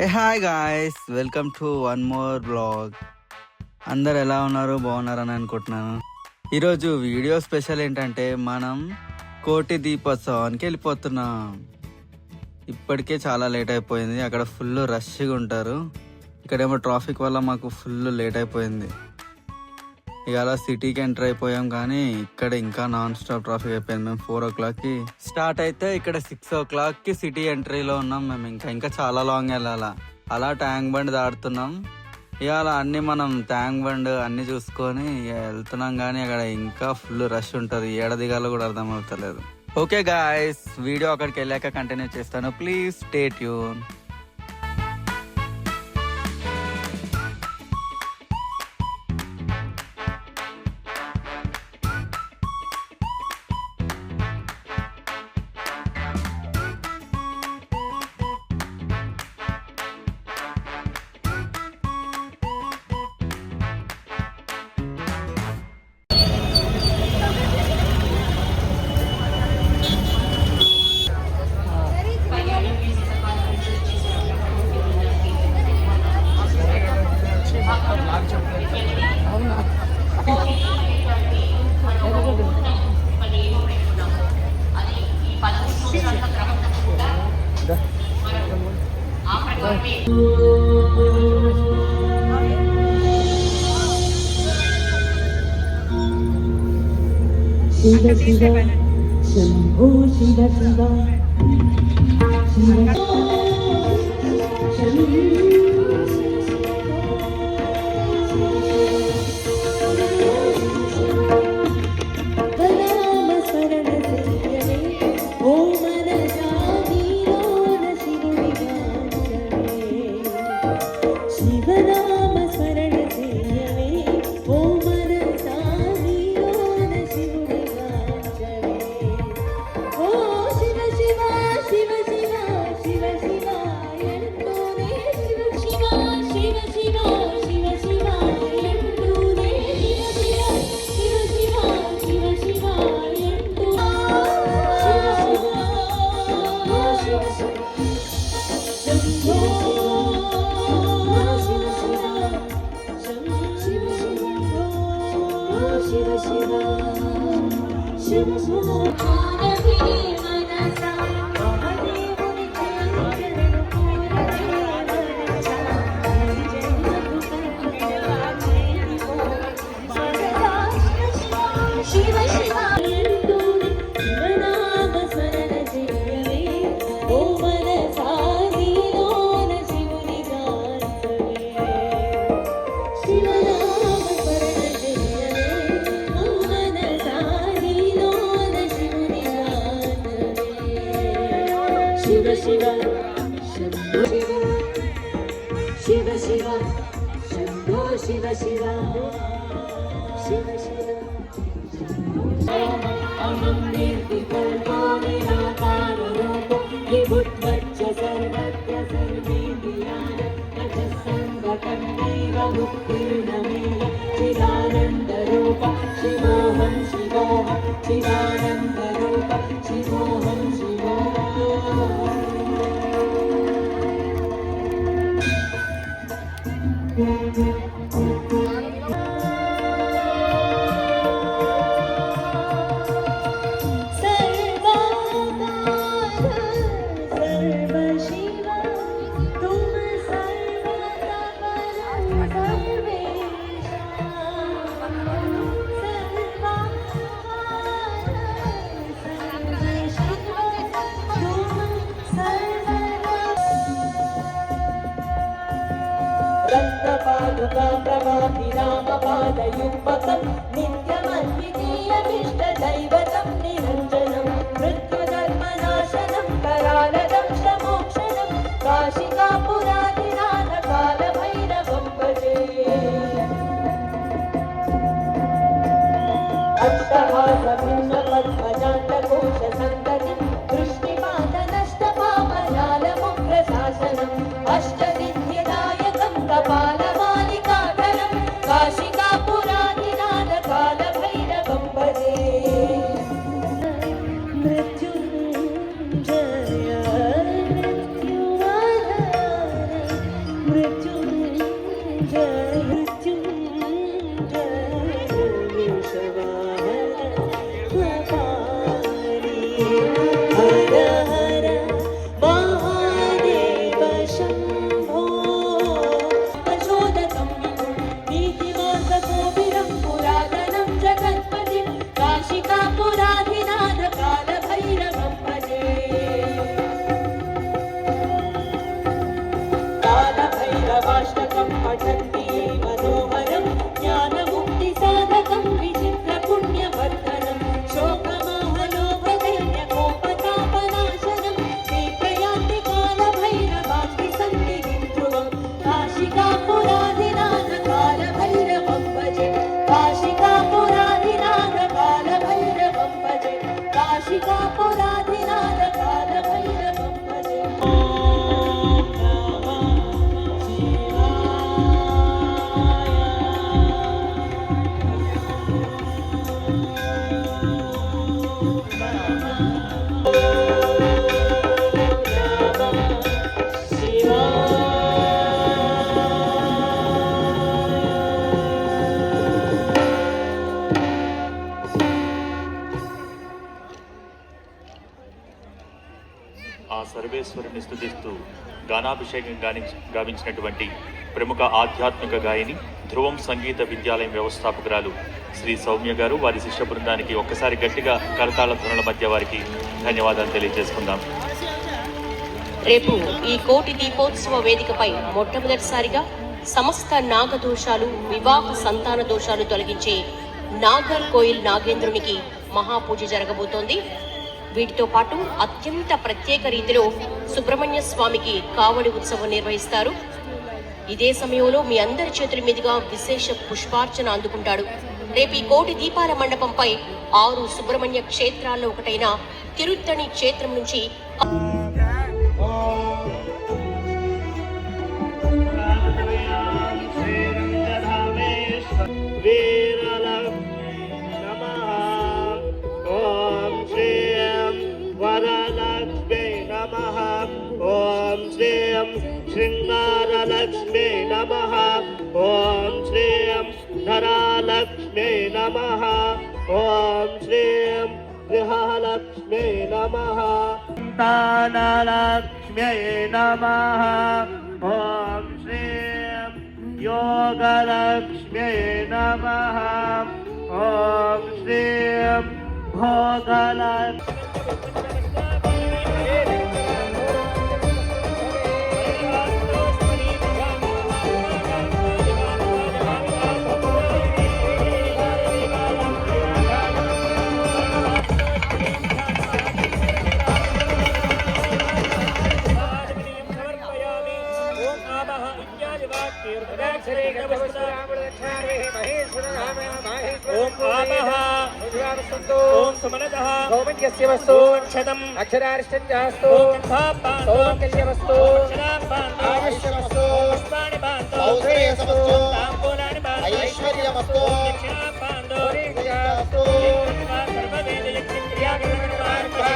A hi guys, welcome to one more blog. అందరు ఎలా ఉన్నారు, బాగున్నారని అనుకుంటున్నాను. ఈరోజు వీడియో స్పెషల్ ఏంటంటే మనం కోటి దీపోత్సవానికి వెళ్ళిపోతున్నాం. ఇప్పటికే చాలా లేట్ అయిపోయింది. అక్కడ ఫుల్ రష్గా ఉంటారు. ఇక్కడేమో ట్రాఫిక్ వల్ల మాకు ఫుల్ లేట్ అయిపోయింది. ఇక అలా సిటీకి ఎంటర్ అయిపోయాం, కానీ ఇక్కడ ఇంకా నాన్ స్టాప్ ట్రాఫిక్ అయిపోయింది. మేము 4 o'clockకి స్టార్ట్ అయితే ఇక్కడ 6 o'clockకి సిటీ ఎంట్రీలో ఉన్నాం. మేము ఇంకా చాలా లాంగ్ వెళ్ళాలా. అలా ట్యాంక్ బండ్ దాడుతున్నాం. ఇక అలా అన్ని మనం ట్యాంక్ బండ్ అన్ని చూసుకొని వెళ్తున్నాం, కానీ అక్కడ ఇంకా ఫుల్ రష్ ఉంటుంది. ఏడ దిగాలో కూడా అర్థం అవుతలేదు. ఓకే గాయస్, వీడియో అక్కడికి వెళ్ళాక కంటిన్యూ చేస్తాను. Please stay tune. Shiva Shiva Shambho Shiva Shiva Shiva Shambho Shiva Shiva Shiva Shiva అహం నిర్వికల్పో నిరాకారో రూపో విభుత్వచ్చ సర్వత్ర సర్వేంద్రియాణి తస్సంగకర్ణైవ ముక్తిర్నమేవ చిదానంద రూప శివోహం శివోహం చిదానంద రూప శివోహం శివోహం. రత్నపాదుకాప్రభాభిరామపాదయుగ్మకం నిత్యమద్వితీయమిష్టదైవతం నిరంజనం మృత్యుధర్మనాశనం కరాళదంశమోక్షణం కాశికాపురాదినాథ కాలభైరవం భజే. అష్టహాసభిన్నపద్మజాంతకోశ సంతతిం దృష్టిపాతనష్టపాపజాలముగ్రశాసనం అష్టసిద్ధిదాయకం కపాలమాలికాధరం కాశికాపురాదినాథ కాలభైరవం భజే. మృత్యుంజయ మృత్యువహర पठन्ति मनोहरं ज्ञानमुक्तिसाधकं विचित्रपुण्यवर्धनं शोकमोहलोभदैन्यकोपतापनाशनं ते प्रयान्ति कालभैरवान्ति सन्ति ध्रुवं काशिकापुराधिनाथ कालभैरवं भजे काशिकापुराधिनाथ कालभैरवं भजे काशिकापुराधिनाथ कालभैरवं भजे ఆ సర్వేశ్వరుని స్తుతిస్తూ గానాభిషేకం గావించినటువంటి ప్రముఖ ఆధ్యాత్మిక గాయని ధ్రువం సంగీత విద్యాలయం వ్యవస్థాపకురాలు శ్రీ సౌమ్య గారు వారి శిష్య బృందానికి ఒక్కసారి గట్టిగా కరతాళ ధ్వనుల మధ్య వారికి ధన్యవాదాలు తెలియజేసుకుందాం. రేపు ఈ కోటి దీపోత్సవ వేదికపై మొట్టమొదటిసారిగా సమస్త నాగదోషాలు వివాహ సంతాన దోషాలు తొలగించే నాగర్ కోయిల్ నాగేంద్రునికి మహాపూజ జరగబోతోంది. వీటితో పాటు అత్యంత ప్రత్యేక రీతిలో సుబ్రహ్మణ్య స్వామికి కావడి ఉత్సవం నిర్వహిస్తారు. ఇదే సమయంలో మీ అందరి చేతుల మీదుగా విశేష పుష్పార్చన అందుకుంటాడు. రేపు ఈ కోటి దీపాల మండపంపై 6 సుబ్రహ్మణ్య క్షేత్రాల్లో ఒకటైన తిరుత్తణి క్షేత్రం నుంచి ఓం శ్రీం శృంగారలక్ష్మీ నమః ఓం శ్రీం ధరాలక్ష్మీ నమః ఓం శ్రీం గృహలక్ష్మీ నమః సంతానలక్ష్మీ నమః ఓం శ్రీం యోగలక్ష్మీ నమః ఓం శ్రీం భోగలక్ష్మీ ओम सुमनतः सौमन्यस्य वस्तु क्षतम् अक्षरार्षञ्जास्तु सौमङ्गल्यवस्तु आयुष्यवस्तु पुष्पाणि बान्धो औषधयस्तु ताम्बूलानि बान्धो ऐश्वर्यवस्तु दक्षिणां बान्धो रीत्यास्तु सर्ववेदयज्ञक्रियाकरणमार्गः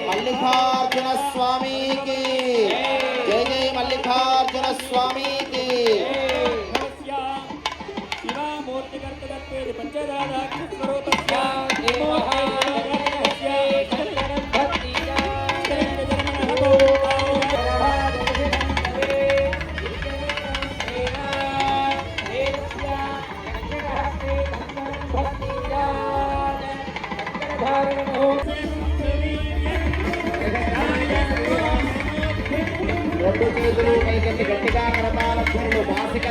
మల్లికార్జున స్వామికి జై జై మల్లికార్జున స్వామికి రెండు చేతులు పైకెత్తి గట్టిగా కరతాళ ధ్వనులు మాసిక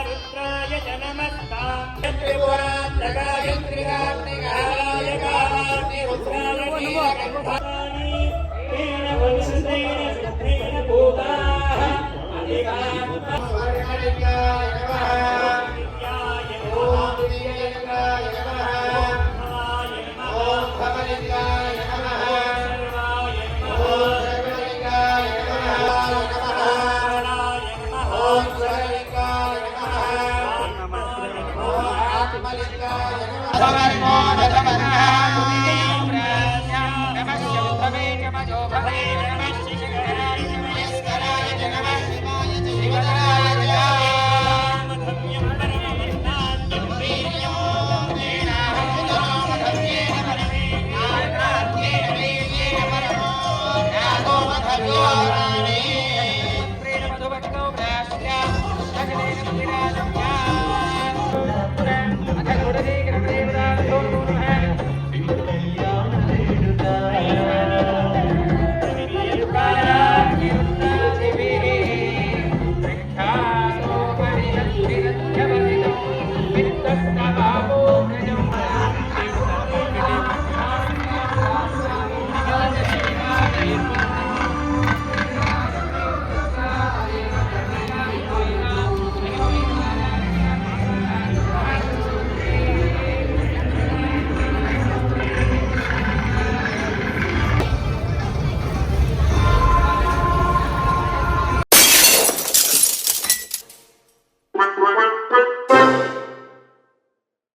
రుద్రాయ నమస్తా